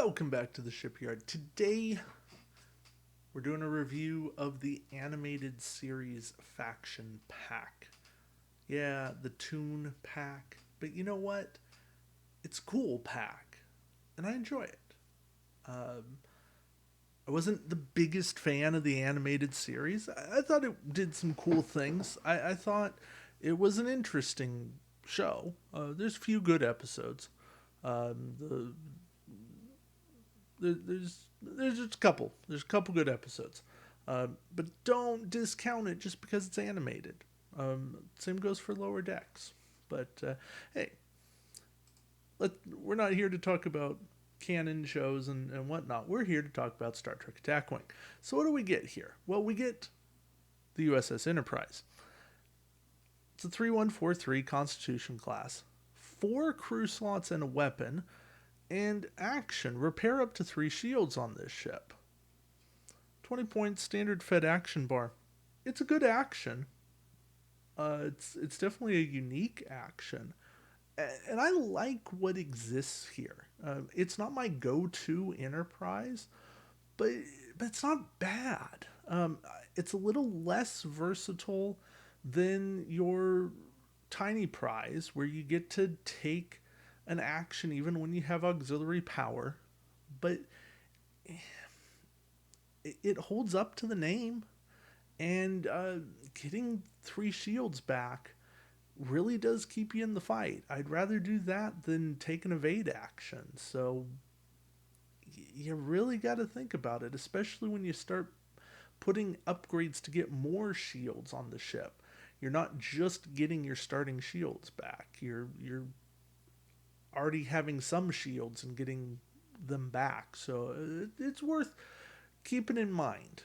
Welcome back to the Shipyard. Today, we're doing a review of the animated series Faction Pack. Yeah, the Toon Pack. But you know what? It's a cool pack, and I enjoy it. Um, I wasn't the biggest fan of the animated series. I thought it did some cool things. I thought it was an interesting show. There's a few good episodes. There's just a couple. There's a couple good episodes, but don't discount it just because it's animated. Same goes for Lower Decks. But hey, we're not here to talk about canon shows and whatnot. We're here to talk about Star Trek Attack Wing. So what do we get here? Well, we get the USS Enterprise. It's a 3143 Constitution class, 4 crew slots and a weapon, and action. Repair up to 3 shields on this ship. 20 points standard fed action bar. It's a good action. It's definitely a unique action. And I like what exists here. It's not my go-to Enterprise, but it's not bad. It's a little less versatile than your tiny prize, where you get to take an action even when you have auxiliary power, but it holds up to the name, and getting 3 shields back really does keep you in the fight. I'd rather do that than take an evade action. So you really got to think about it, especially when you start putting upgrades to get more shields on the ship. You're not just getting your starting shields back. You're already having some shields and getting them back. So it's worth keeping in mind.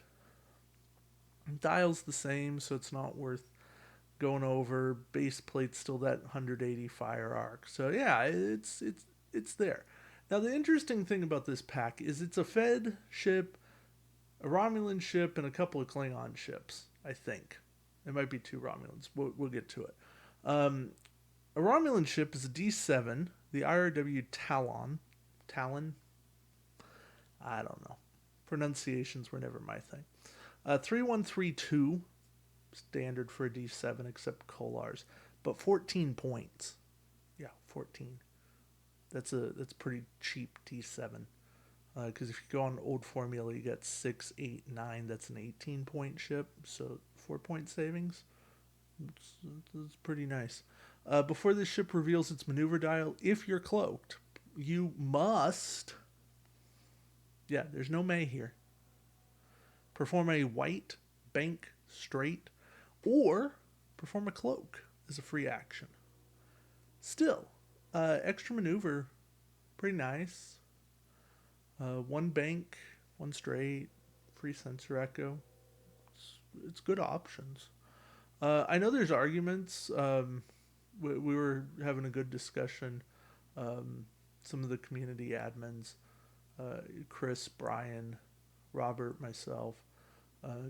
Dial's the same, so it's not worth going over. Base plate's still that 180 fire arc. So yeah, it's there. Now the interesting thing about this pack is it's a Fed ship, a Romulan ship, and a couple of Klingon ships. I think it might be 2 Romulans. We'll get to it. A Romulan ship is a D7, the IRW Talon. I don't know. Pronunciations were never my thing. 3132, standard for a D7 except Kolars, but 14 points. Yeah, 14. That's pretty cheap D7. Because if you go on old formula, you get 6, 8, 9. That's an 18-point ship, so 4-point savings. It's pretty nice. Before this ship reveals its maneuver dial, if you're cloaked, you must... Yeah, there's no may here. Perform a white, bank, straight, or perform a cloak as a free action. Still, extra maneuver, pretty nice. 1 bank, 1 straight, free sensor echo. It's good options. I know there's arguments. We were having a good discussion. Some of the community admins, Chris, Brian, Robert, myself,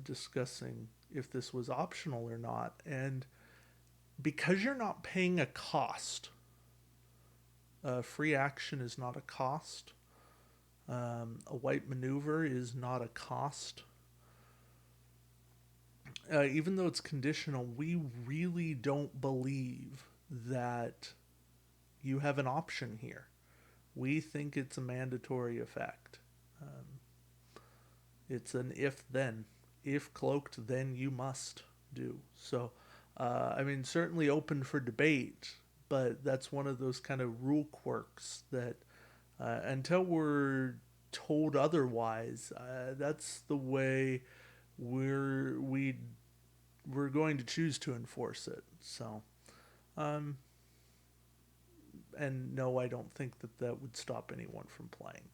discussing if this was optional or not. And because you're not paying a cost, free action is not a cost. A white maneuver is not a cost. Even though it's conditional, we really don't believe that you have an option here. We think it's a mandatory effect. It's an if-then. If cloaked, then you must do. So, certainly open for debate, but that's one of those kind of rule quirks that until we're told otherwise, that's the way we're going to choose to enforce it. So, and no, I don't think that would stop anyone from playing.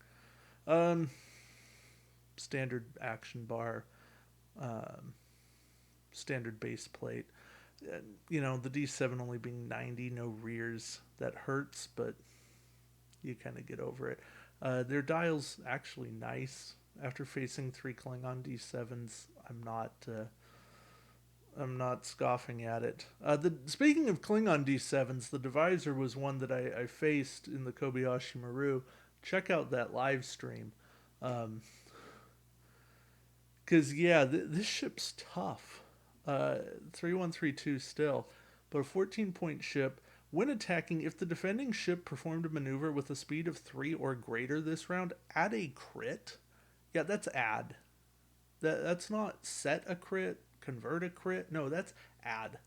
Standard action bar, standard base plate. The D7 only being 90, no rears. That hurts, but you kind of get over it. Their dial's actually nice. After facing 3 Klingon D7s, I'm not scoffing at it. Speaking of Klingon D7s, the divisor was one that I faced in the Kobayashi Maru. check out that live stream. Because, yeah, this ship's tough. 3132 still. But a 14-point ship. When attacking, if the defending ship performed a maneuver with a speed of 3 or greater this round, add a crit. Yeah, that's add. That's not set a crit, convert a crit. No, that's add.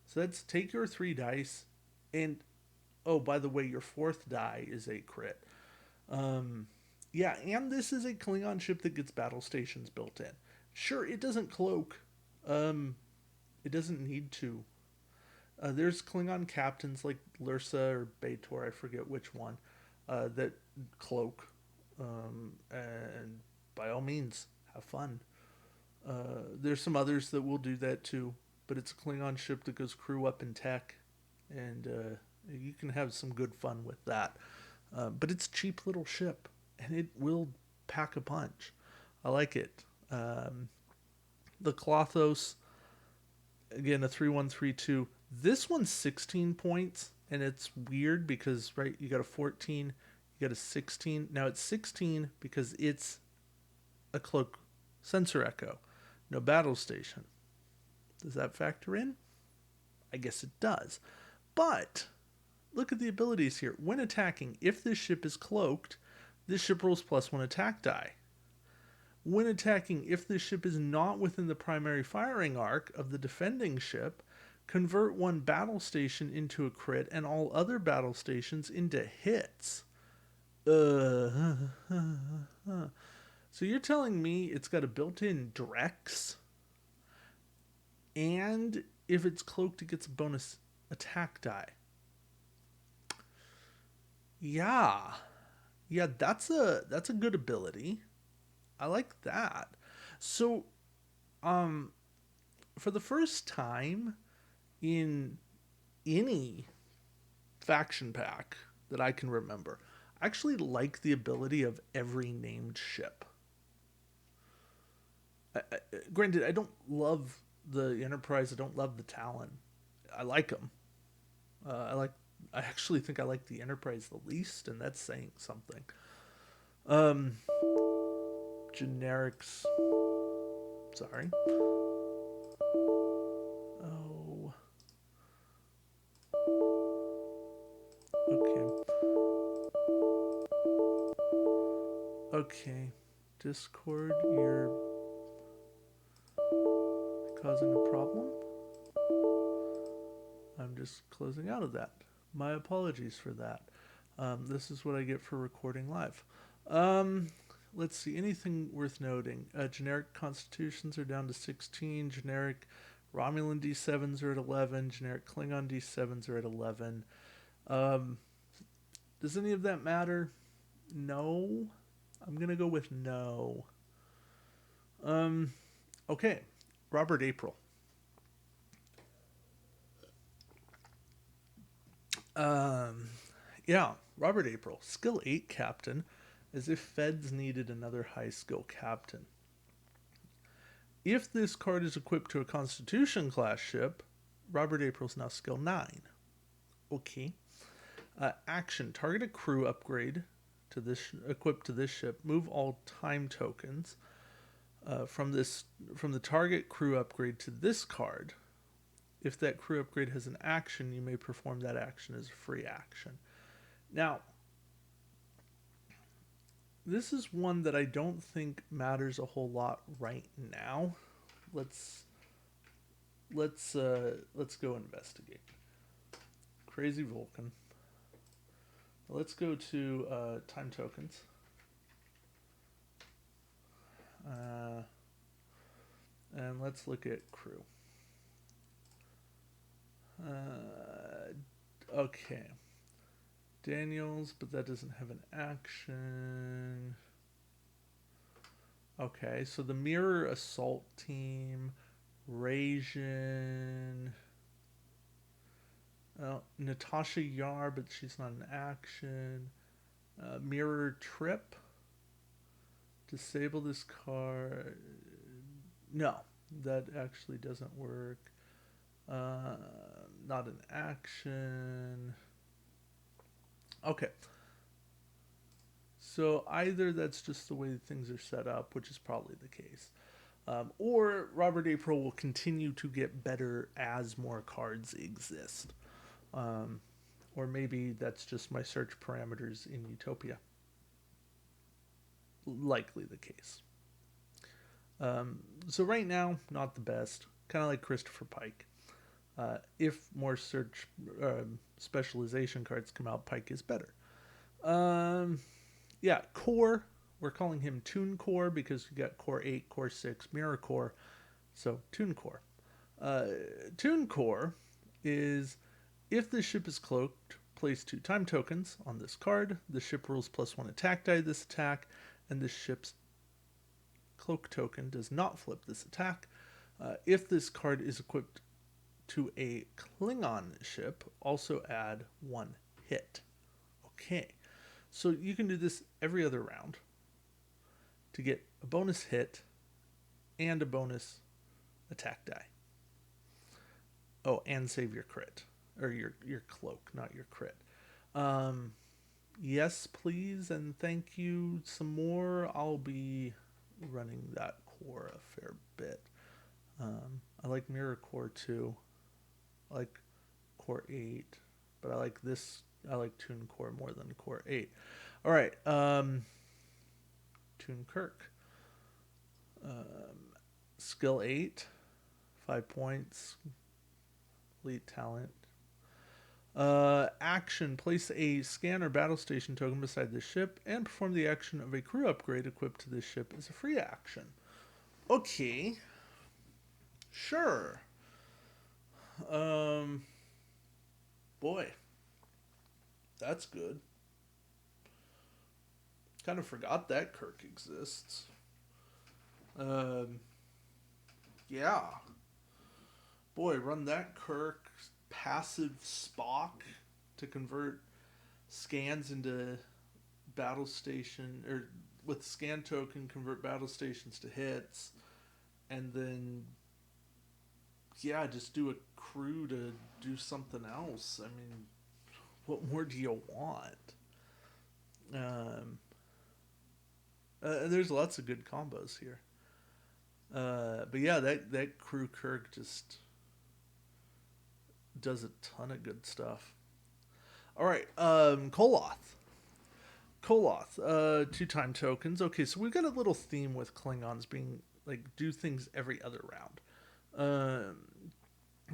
So that's take your 3 dice, and oh, by the way, your 4th die is a crit. Yeah, and this is a Klingon ship that gets battle stations built in. Sure, it doesn't cloak. It doesn't need to. There's Klingon captains like Lursa or Baitor, I forget which one, that cloak. And by all means, have fun. There's some others that will do that too, but it's a Klingon ship that goes crew up in tech, and you can have some good fun with that. But it's a cheap little ship, and it will pack a punch. I like it. The Kolathos, again, a 3132. This one's 16 points, and it's weird because, right, you got a 14, you got a 16. Now it's 16 because it's a cloak sensor echo, no battle station. Does that factor in? I guess it does. But look at the abilities here. When attacking, if this ship is cloaked, this ship rolls +1 attack die. When attacking, if this ship is not within the primary firing arc of the defending ship, convert 1 battle station into a crit and all other battle stations into hits. So you're telling me it's got a built-in Drex, and if it's cloaked, it gets a bonus attack die. Yeah, that's a good ability. I like that. So, for the first time in any faction pack that I can remember, I actually like the ability of every named ship. Granted, I don't love the Enterprise. I don't love the Talon. I like them. I actually think I like the Enterprise the least, and that's saying something. Generics. Sorry. Oh. Okay. Discord, you're causing a problem. I'm just closing out of that. My apologies for that. This is what I get for recording live. Let's see, anything worth noting. Generic constitutions are down to 16. Generic Romulan D7s are at 11. Generic Klingon D7s are at 11. Does any of that matter? No. I'm going to go with no. Okay. Robert April. Yeah, Robert April. Skill 8 captain, as if Feds needed another high skill captain. If this card is equipped to a Constitution class ship, Robert April's now skill 9. Okay. Action. Target a crew upgrade to this equipped to this ship. Move all time tokens from the target crew upgrade to this card. If that crew upgrade has an action, you may perform that action as a free action. Now, this is one that I don't think matters a whole lot right now. Let's go investigate. Crazy Vulcan. Let's go to time tokens. And let's look at crew. Okay. Daniels, but that doesn't have an action. Okay, so the Mirror Assault Team, Rasian, Natasha Yar, but she's not an action. Mirror Trip. Disable this card. No, that actually doesn't work. Not an action. Okay. So either that's just the way things are set up, which is probably the case, or Robert April will continue to get better as more cards exist. Um, or maybe that's just my search parameters in Utopia. Likely the case. So right now, not the best. Kind of like Christopher Pike. If more search specialization cards come out, Pike is better. Yeah, Core. We're calling him Tunecore because you got Core 8, Core 6, Mirror Core. So Tunecore. Tunecore is if the ship is cloaked, place 2 time tokens on this card. The ship rules +1 attack die this attack, and the ship's cloak token does not flip this attack. If this card is equipped to a Klingon ship, also add 1 hit. Okay, so you can do this every other round to get a bonus hit and a bonus attack die. Oh, and save your crit. Or your cloak, not your crit. Yes, please, and thank you some more. I'll be running that core a fair bit. I like Mirror Core too. I like Core 8, but I like Tunecore more than Core 8. All right, Tune Kirk. Skill 8, 5 points. Elite talent. Action. Place a scanner battle station token beside the ship and perform the action of a crew upgrade equipped to this ship as a free action. Okay. Sure. Boy. That's good. Kind of forgot that Kirk exists. Yeah. Boy, run that Kirk. Passive Spock to convert scans into battle station, or with scan token convert battle stations to hits, and then just do a crew to do something else. I mean, what more do you want? There's lots of good combos here. But yeah, that crew Kirk just does a ton of good stuff. All right, Kolath. 2 time tokens. Okay, so we've got a little theme with Klingons being like do things every other round.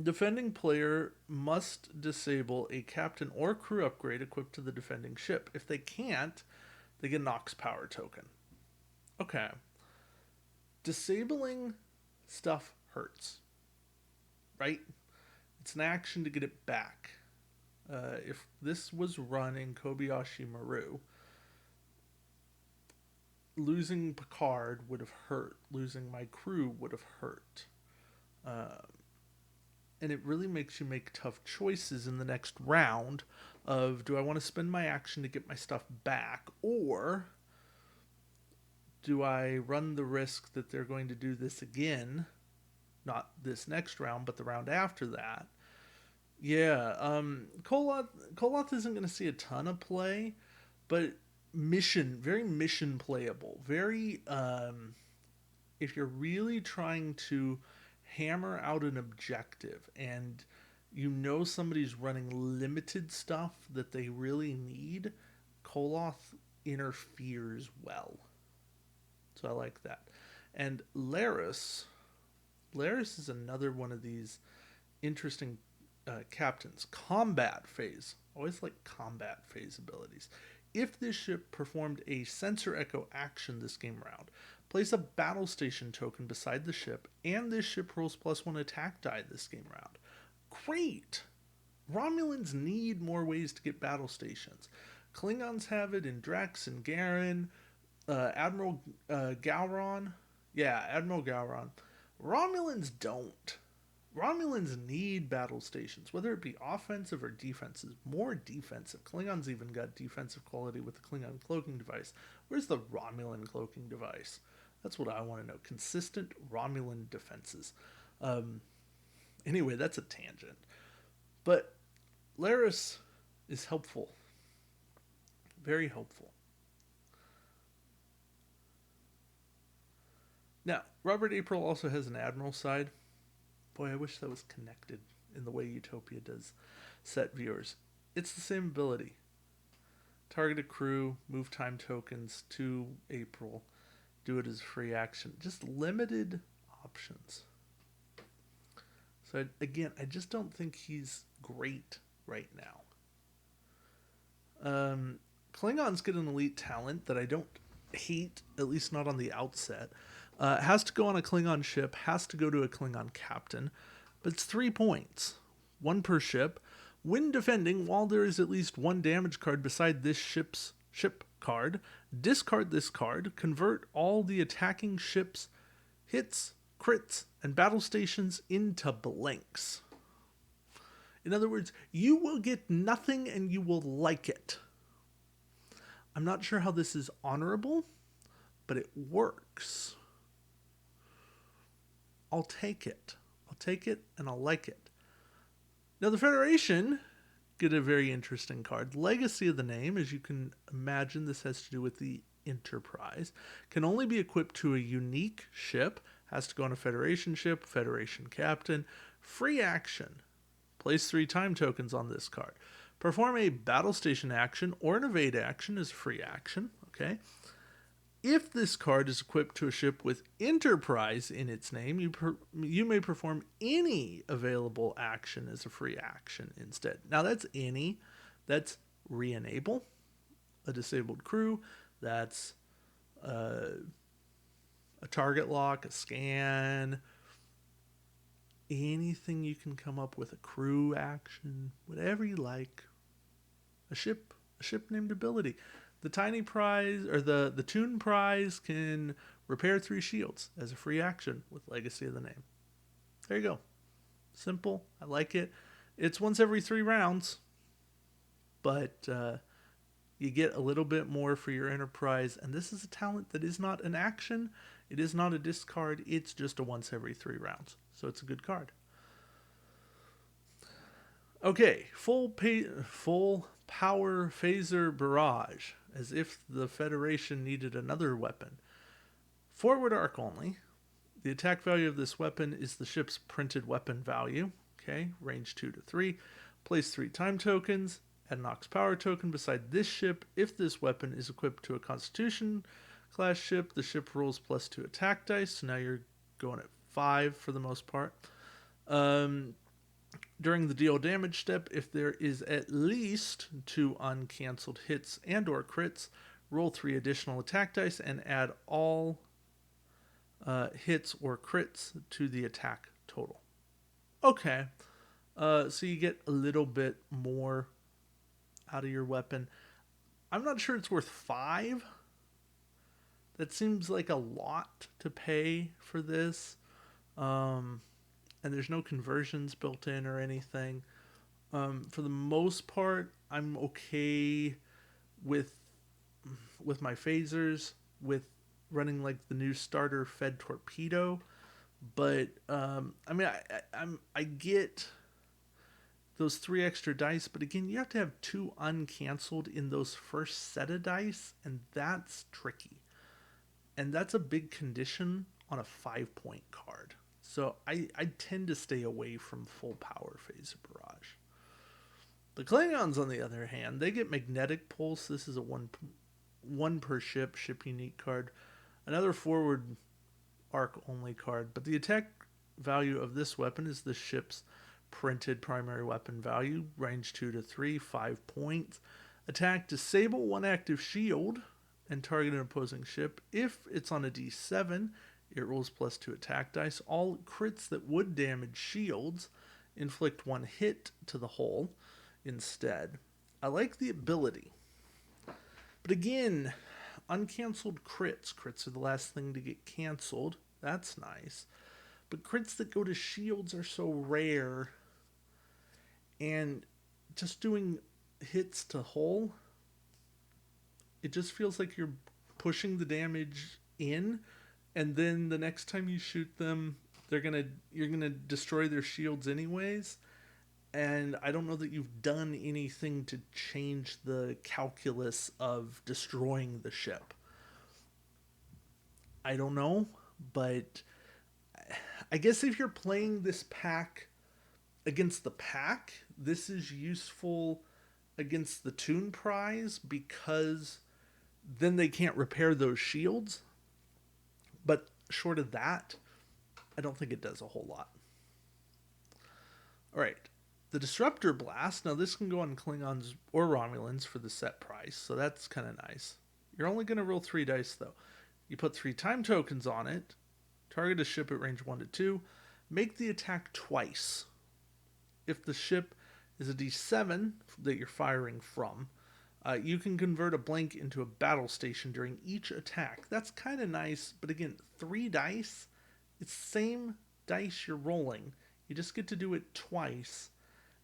Defending player must disable a captain or crew upgrade equipped to the defending ship. If they can't, they get an Ox power token. Okay. Disabling stuff hurts. Right? It's an action to get it back. If this was run in Kobayashi Maru, losing Picard would have hurt. Losing my crew would have hurt. And it really makes you make tough choices in the next round of, do I want to spend my action to get my stuff back, or do I run the risk that they're going to do this again, not this next round, but the round after that? Yeah, Kolath isn't going to see a ton of play, but very mission playable. Very, if you're really trying to hammer out an objective and you know somebody's running limited stuff that they really need, Kolath interferes well. So I like that. And Laris is another one of these interesting captains. Combat phase. Always like combat phase abilities. If this ship performed a sensor echo action this game round, place a battle station token beside the ship, and this ship rolls +1 attack die this game round. Great! Romulans need more ways to get battle stations. Klingons have it in Drex and Garen, Admiral Gowron. Yeah, Admiral Gowron. Romulans don't. Romulans need battle stations, whether it be offensive or defensive. More defensive. Klingons even got defensive quality with the Klingon cloaking device. Where's the Romulan cloaking device? That's what I want to know. Consistent Romulan defenses. Anyway, that's a tangent. But Laris is helpful. Very helpful. Now, Robert April also has an admiral side. Boy, I wish that was connected in the way Utopia does set viewers. It's the same ability. Target a crew, move time tokens to April, do it as free action. Just limited options. So again, I just don't think he's great right now. Klingons get an elite talent that I don't hate, at least not on the outset. Has to go on a Klingon ship, has to go to a Klingon captain, but it's 3 points, 1 per ship. When defending, while there is at least 1 damage card beside this ship's ship card, discard this card, convert all the attacking ship's hits, crits, and battle stations into blanks. In other words, you will get nothing and you will like it. I'm not sure how this is honorable, but it works. I'll take it. I'll take it and I'll like it. Now the Federation get a very interesting card. Legacy of the name, as you can imagine, this has to do with the Enterprise. Can only be equipped to a unique ship. Has to go on a Federation ship, Federation captain. Free action. Place 3 time tokens on this card. Perform a battle station action or an evade action as a free action. Okay. If this card is equipped to a ship with Enterprise in its name, you may perform any available action as a free action instead. Now that's any. That's re-enable a disabled crew. That's a target lock, a scan, anything you can come up with, a crew action, whatever you like. A ship named ability. The tiny prize, or the Toon prize, can repair 3 shields as a free action with Legacy of the name. There you go. Simple. I like it. It's once every 3 rounds, but you get a little bit more for your Enterprise, and this is a talent that is not an action. It is not a discard. It's just a once every 3 rounds. So it's a good card. Okay, full power phaser barrage, as if the Federation needed another weapon. Forward arc only. The attack value of this weapon is the ship's printed weapon value. Okay, range 2 to 3. Place 3 time tokens. Add an Ox power token beside this ship. If this weapon is equipped to a Constitution class ship, the ship rolls +2 attack dice. So now you're going at 5 for the most part. During the deal damage step, if there is at least 2 uncancelled hits and or crits, roll 3 additional attack dice and add all hits or crits to the attack total. Okay, so you get a little bit more out of your weapon. I'm not sure it's worth 5. That seems like a lot to pay for this. And there's no conversions built in or anything. For the most part, I'm okay with my phasers, with running like the new starter Fed torpedo. But I get those 3 extra dice, but again, you have to have 2 uncancelled in those first set of dice, and that's tricky. And that's a big condition on a 5-point card. So I tend to stay away from full power phaser barrage. The Klingons, on the other hand, they get magnetic pulse. This is a one per ship unique card. Another forward arc only card. But the attack value of this weapon is the ship's printed primary weapon value. Range 2 to 3, 5 points. Attack, disable 1 active shield and target an opposing ship. If it's on a D7, it rolls +2 attack dice. All crits that would damage shields inflict 1 hit to the hull instead. I like the ability. But again, uncancelled crits. Crits are the last thing to get cancelled. That's nice. But crits that go to shields are so rare. And just doing hits to hull, it just feels like you're pushing the damage in. And then the next time you shoot them, you're gonna destroy their shields anyways. And I don't know that you've done anything to change the calculus of destroying the ship. I don't know, but I guess if you're playing this pack against the pack, this is useful against the Toon prize because then they can't repair those shields. But short of that, I don't think it does a whole lot. All right. The Disruptor Blast. Now, this can go on Klingons or Romulans for the set price, so that's kind of nice. You're only going to roll 3 dice, though. You put 3 time tokens on it, target a ship at range 1 to 2, make the attack twice. If the ship is a D7 that you're firing from, you can convert a blank into a battle station during each attack. That's kind of nice, but again, 3 dice, it's the same dice you're rolling. You just get to do it twice.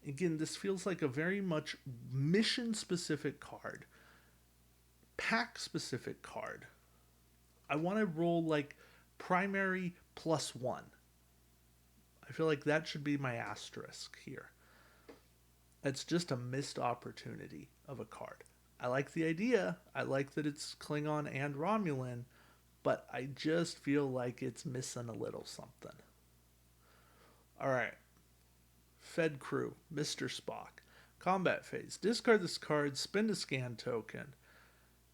Again, this feels like a very much mission-specific card. Pack-specific card. I want to roll like primary +1. I feel like that should be my asterisk here. It's just a missed opportunity of a card. I like the idea. I like that it's Klingon and Romulan, but I just feel like it's missing a little something. All right. Fed Crew, Mr. Spock. Combat phase. Discard this card, spend a scan token.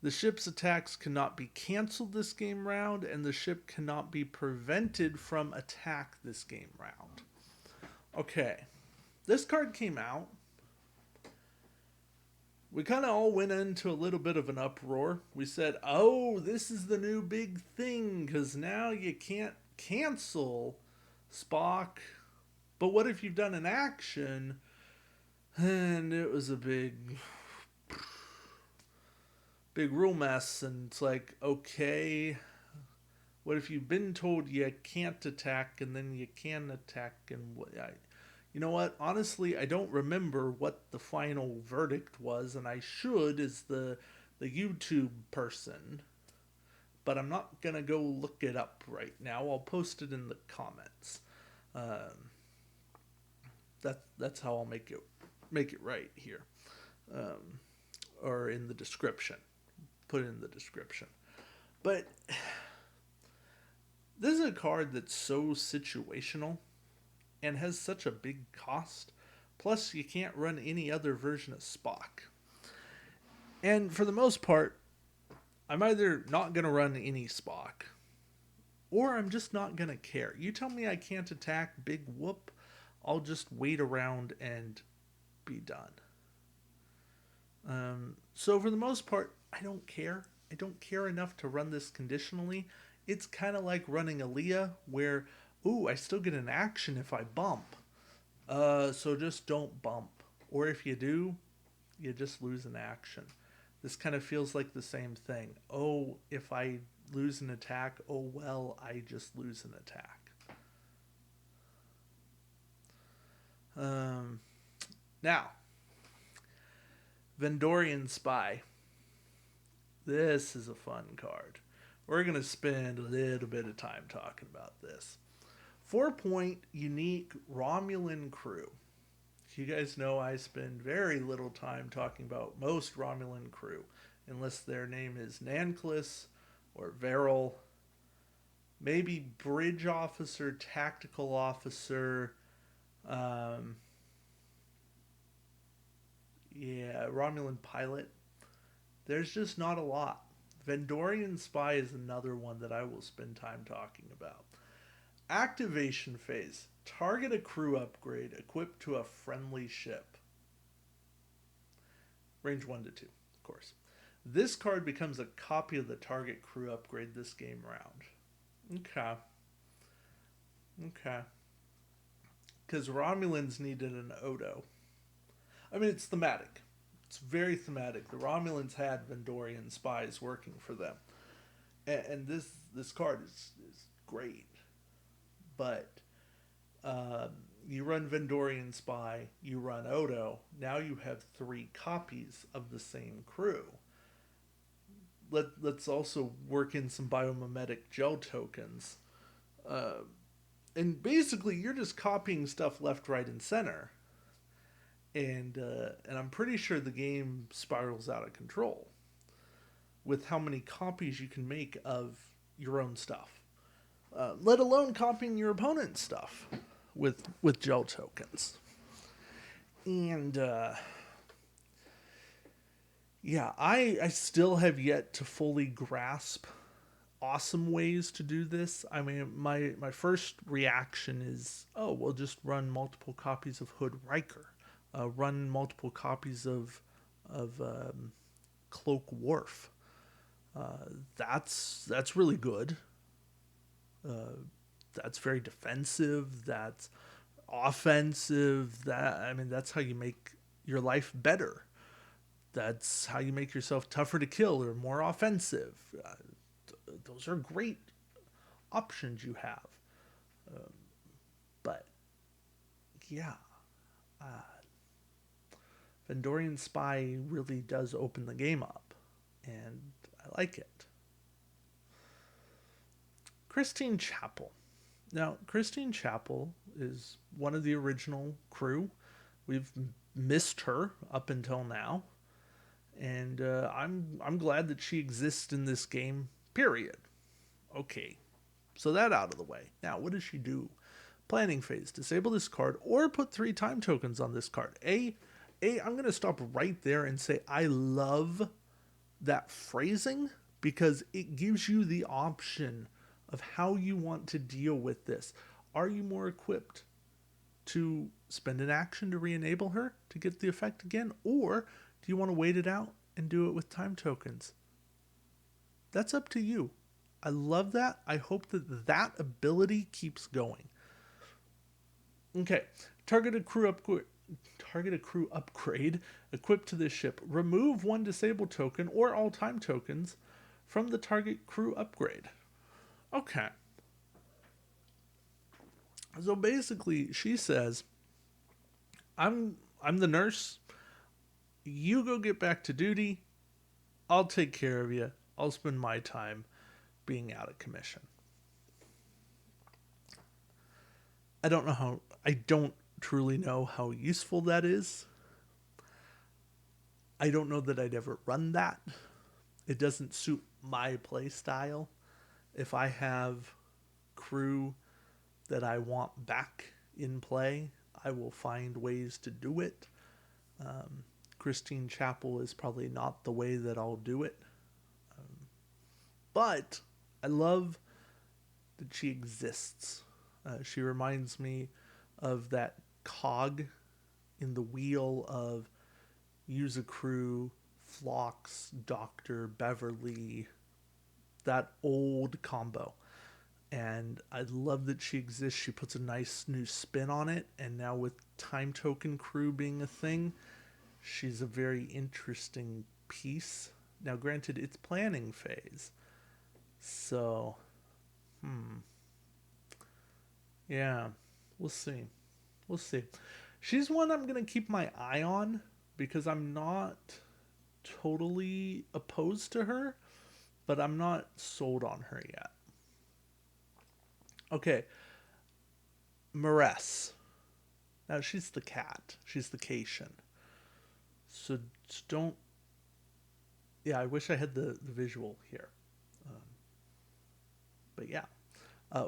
The ship's attacks cannot be canceled this game round, and the ship cannot be prevented from attack this game round. Okay. This card came out. We kind of all went into a little bit of an uproar. We said, oh, this is the new big thing, because now you can't cancel Spock. But what if you've done an action? And it was a big rule mess. And it's like, okay, what if you've been told you can't attack and then you can attack? And you know what? Honestly, I don't remember what the final verdict was, and I should as the YouTube person. But I'm not going to go look it up right now. I'll post it in the comments. That's how I'll make it right here, or in the description. Put it in the description. But this is a card that's so situational and has such a big cost. Plus, you can't run any other version of Spock. And for the most part, I'm either not going to run any Spock, or I'm just not going to care. You tell me I can't attack, big whoop. I'll just wait around and be done. So for the most part, I don't care. I don't care enough to run this conditionally. It's kind of like running Aaliyah, where, ooh, I still get an action if I bump. So just don't bump. Or if you do, you just lose an action. This kind of feels like the same thing. Oh, if I lose an attack, oh well, I just lose an attack. Now, Vendorian Spy. This is a fun card. We're going to spend a little bit of time talking about this. 4-point unique Romulan crew. You guys know I spend very little time talking about most Romulan crew, unless their name is Nanclus or Veril. Maybe bridge officer, tactical officer. Romulan pilot. There's just not a lot. Vendorian Spy is another one that I will spend time talking about. Activation phase. Target a crew upgrade equipped to a friendly ship. Range 1 to 2, of course. This card becomes a copy of the target crew upgrade this game round. Okay. Because Romulans needed an Odo. I mean, it's thematic. It's very thematic. The Romulans had Vendorian spies working for them. And this card is great. But you run Vendorian Spy, you run Odo. Now you have 3 copies of the same crew. Let's also work in some biomimetic gel tokens. And basically, you're just copying stuff left, right, and center. And I'm pretty sure the game spirals out of control with how many copies you can make of your own stuff. let alone copying your opponent's stuff with gel tokens. And yeah, I still have yet to fully grasp awesome ways to do this. I mean, my first reaction is, oh, we'll just run multiple copies of Hood Riker, run multiple copies of Cloak Worf. That's really good. That's very defensive. That's offensive. That's how you make your life better. That's how you make yourself tougher to kill or more offensive. Those are great options you have. But yeah, Vendorian Spy really does open the game up, and I like it. Christine Chapel. Now, Christine Chapel is one of the original crew. We've missed her up until now, and I'm glad that she exists in this game. Period. Okay, so that out of the way. Now, what does she do? Planning phase. Disable this card or put 3 time tokens on this card. I'm going to stop right there and say I love that phrasing because it gives you the option of how you want to deal with this. Are you more equipped to spend an action to re-enable her to get the effect again? Or do you want to wait it out and do it with time tokens? That's up to you. I love that. I hope that ability keeps going. Okay, target a crew upgrade equipped to this ship. Remove 1 disable token or all time tokens from the target crew upgrade. Okay. So basically, she says, I'm the nurse. You go get back to duty. I'll take care of you. I'll spend my time being out of commission. I don't truly know how useful that is. I don't know that I'd ever run that. It doesn't suit my play style. If I have crew that I want back in play, I will find ways to do it. Christine Chapel is probably not the way that I'll do it. But I love that she exists. She reminds me of that cog in the wheel of use a crew, Phlox, Dr. Beverly, that old combo. And I love that she exists. She puts a nice new spin on it. And now with time token crew being a thing, she's a very interesting piece. Now, granted, it's planning phase. So, yeah, we'll see. We'll see. She's one I'm going to keep my eye on because I'm not totally opposed to her, but I'm not sold on her yet. Okay. Maress. Now, she's the cat. She's the Cation. So don't... Yeah, I wish I had the visual here. But yeah.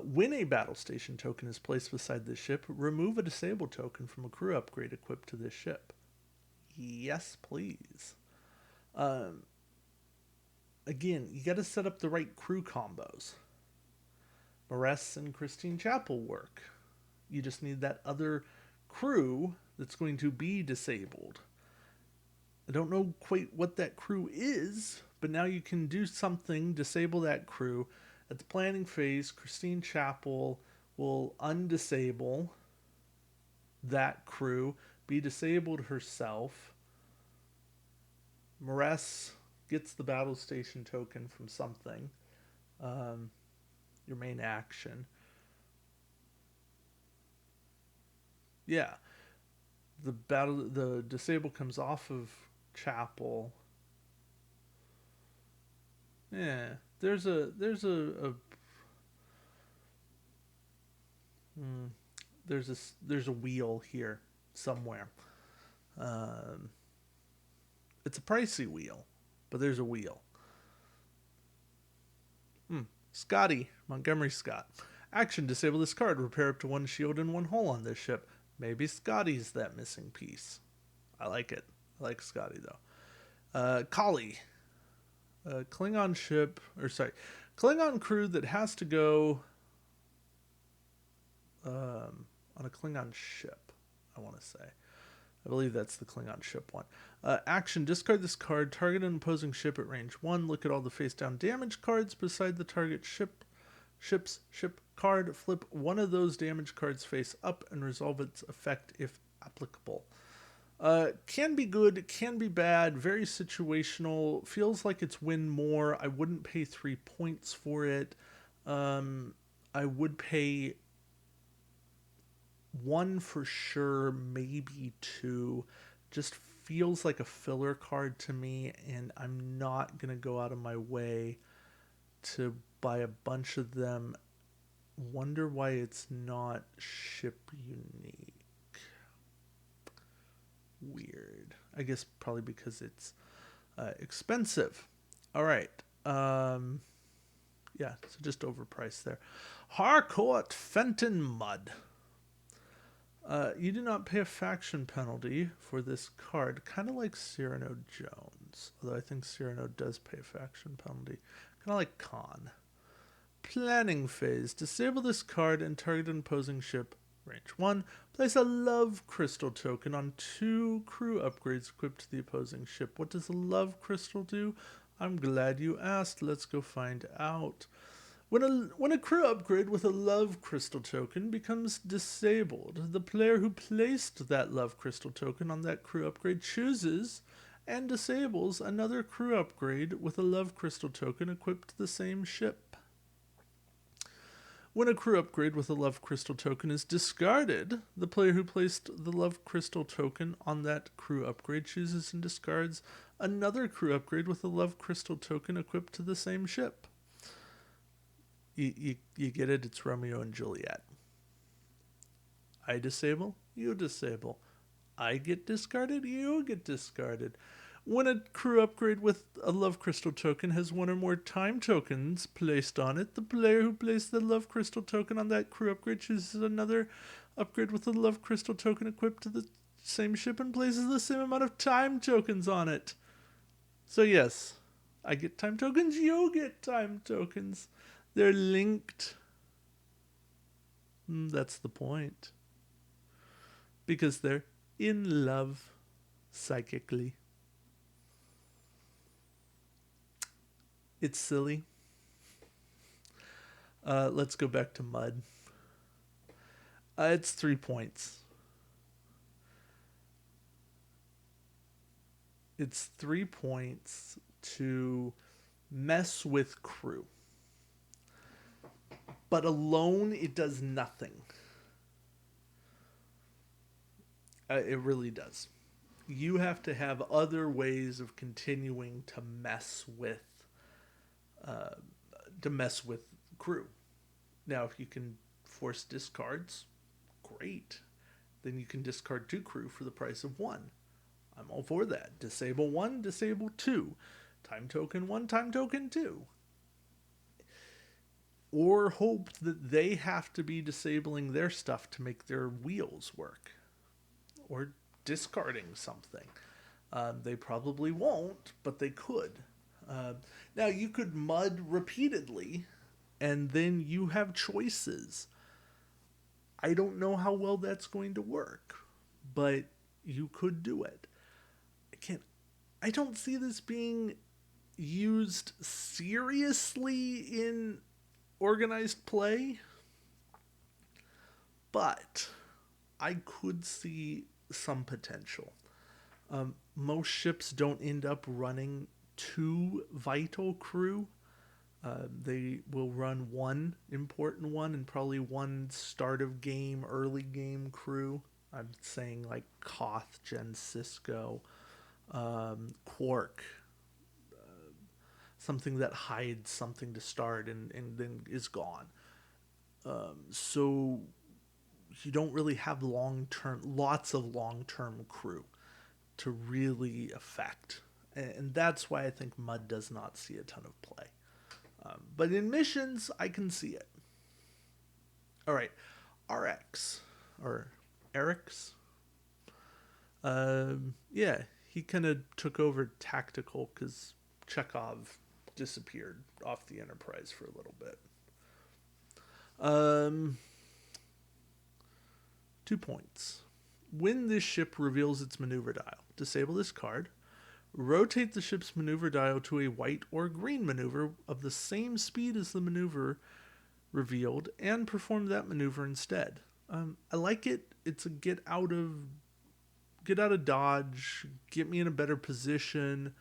When a battle station token is placed beside this ship, remove a disabled token from a crew upgrade equipped to this ship. Yes, please. Again, you got to set up the right crew combos. Maress and Christine Chapel work. You just need that other crew that's going to be disabled. I don't know quite what that crew is, but now you can do something, disable that crew. At the planning phase, Christine Chapel will undisable that crew, be disabled herself. Maress gets the battle station token from something. Your main action. Yeah. The disable comes off of Chapel. Yeah. There's a wheel here somewhere. It's a pricey wheel, but there's a wheel. Scotty Montgomery Scott. Action, disable this card. Repair up to 1 shield and 1 hull on this ship. Maybe Scotty's that missing piece. I like it. I like Scotty, though. Kali. Klingon ship, Klingon crew that has to go on a Klingon ship, I want to say. I believe that's the Klingon ship one. Action, discard this card. Target an opposing ship at range 1. Look at all the face-down damage cards beside the target ship's ship card. Flip one of those damage cards face up and resolve its effect if applicable. Can be good, can be bad, very situational. Feels like it's win more. I wouldn't pay 3 points for it. I would pay 1 for sure, maybe 2. Just feels like a filler card to me, and I'm not going to go out of my way to buy a bunch of them. Wonder why it's not ship unique. Weird. I guess probably because it's expensive. All right. Yeah, so just overpriced there. Harcourt Fenton Mud. You do not pay a faction penalty for this card, kind of like Cyrano Jones, although I think Cyrano does pay a faction penalty, kind of like Khan. Planning phase. Disable this card and target an opposing ship. Range 1. Place a love crystal token on 2 crew upgrades equipped to the opposing ship. What does a love crystal do? I'm glad you asked. Let's go find out. When a crew upgrade with a love crystal token becomes disabled, the player who placed that love crystal token on that crew upgrade chooses and disables another crew upgrade with a love crystal token equipped to the same ship. When a crew upgrade with a love crystal token is discarded, the player who placed the love crystal token on that crew upgrade chooses and discards another crew upgrade with a love crystal token equipped to the same ship. You get it? It's Romeo and Juliet. I disable, you disable. I get discarded, you get discarded. When a crew upgrade with a love crystal token has 1 or more time tokens placed on it, the player who placed the love crystal token on that crew upgrade chooses another upgrade with a love crystal token equipped to the same ship and places the same amount of time tokens on it. So yes, I get time tokens, you get time tokens. They're linked. That's the point. Because they're in love psychically. It's silly. Let's go back to Mud. It's 3 points. It's 3 points to mess with crew. But alone, it does nothing. It really does. You have to have other ways of continuing to mess with crew. Now, if you can force discards, great. Then you can discard 2 crew for the price of 1. I'm all for that. Disable 1, disable 2. Time token 1, time token 2. Or hope that they have to be disabling their stuff to make their wheels work. Or discarding something. They probably won't, but they could. Now, you could mud repeatedly, and then you have choices. I don't know how well that's going to work, but you could do it. I don't see this being used seriously in organized play, but I could see some potential. Most ships don't end up running 2 vital crew. They will run 1 important one and probably 1 start of game, early game crew. I'm saying like Koth, Gen Cisco, Quark, something that hides something to start and then is gone. So you don't really have lots of long-term crew to really affect. And that's why I think Mud does not see a ton of play. But in missions, I can see it. All right, RX or Eric's. Yeah, he kind of took over tactical because Chekhov disappeared off the Enterprise for a little bit. Um, 2 points. When this ship reveals its maneuver dial, disable this card. Rotate the ship's maneuver dial to a white or green maneuver of the same speed as the maneuver revealed and perform that maneuver instead. I like it. It's a get out of dodge, get me in a better position.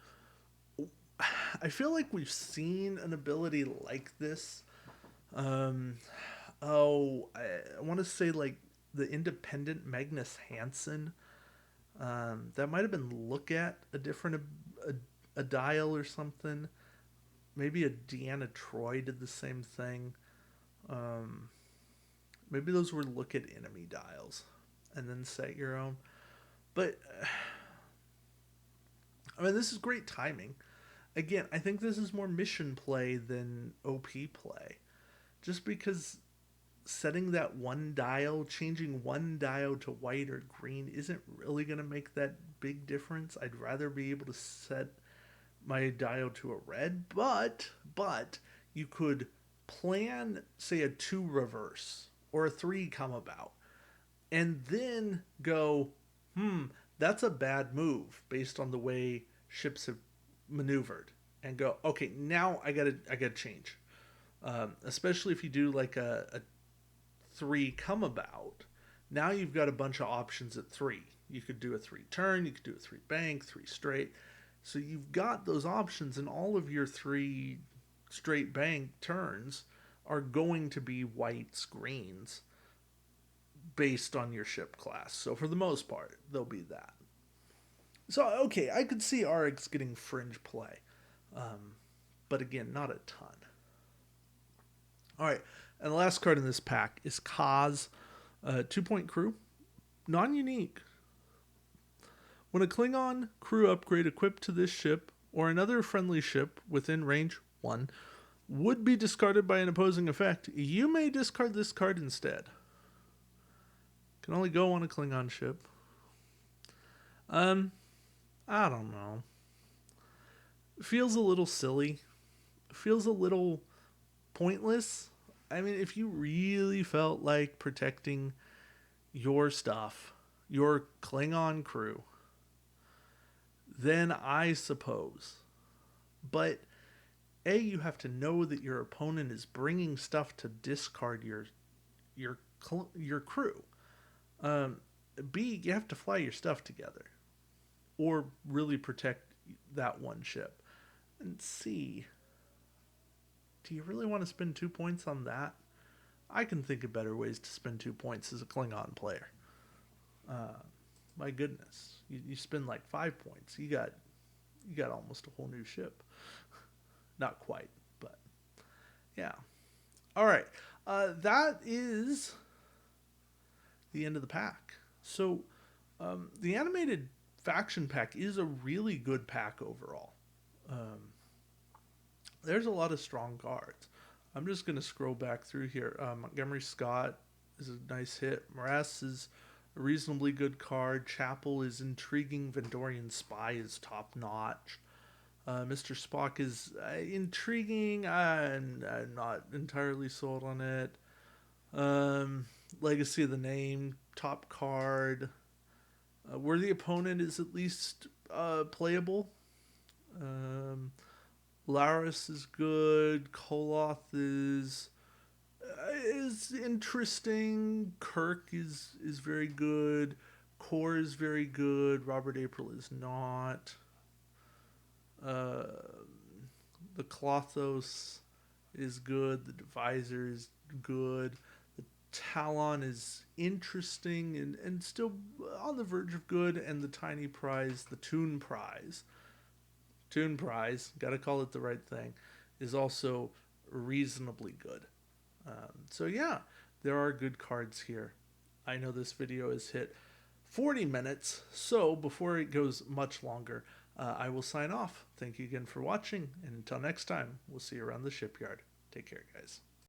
I feel like we've seen an ability like this. I want to say like the independent Magnus Hansen. That might have been look at a different a dial or something. Maybe a Deanna Troy did the same thing. Maybe those were look at enemy dials and then set your own. But I mean, this is great timing. Again, I think this is more mission play than OP play. Just because setting that one dial, changing one dial to white or green isn't really going to make that big difference. I'd rather be able to set my dial to a red, but you could plan, say, a 2 reverse or a 3 come about and then go, that's a bad move based on the way ships have maneuvered, and go, okay, now I gotta change. Especially if you do like a 3 come about, now you've got a bunch of options at 3. You could do a 3 turn, you could do a 3 bank, 3 straight. So you've got those options, and all of your 3 straight bank turns are going to be whites, greens, based on your ship class. So for the most part, they'll be that. So, okay, I could see RX getting fringe play. But again, not a ton. All right, and the last card in this pack is Kaz, 2-point crew. Non-unique. When a Klingon crew upgrade equipped to this ship or another friendly ship within range 1 would be discarded by an opposing effect, you may discard this card instead. Can only go on a Klingon ship. I don't know. Feels a little silly. Feels a little pointless. I mean, if you really felt like protecting your stuff, your Klingon crew, then I suppose. But you have to know that your opponent is bringing stuff to discard your crew. B, you have to fly your stuff together, or really protect that one ship. And C, do you really want to spend 2 points on that? I can think of better ways to spend 2 points as a Klingon player. My goodness, you spend like 5 points. You got almost a whole new ship. Not quite, but yeah. All right, that is the end of the pack. So the animated faction pack is a really good pack overall. There's a lot of strong cards. I'm just going to scroll back through here. Montgomery Scott is a nice hit. Morass is a reasonably good card. Chapel is intriguing. Vendorian Spy is top notch. Mr. Spock is intriguing. I'm not entirely sold on it. Legacy of the Name, top card. Where the opponent is at least playable. Laris is good. Kolath is interesting. Kirk is very good. Core is very good. Robert April is not. The Klothos is good. The Divisor is good. The Talon is interesting and still on the verge of good. And the Tiny Prize, the Toon Prize, gotta call it the right thing, is also reasonably good. So yeah, there are good cards here. I know this video has hit 40 minutes, so before it goes much longer, I will sign off. Thank you again for watching, and until next time, we'll see you around the shipyard. Take care, guys.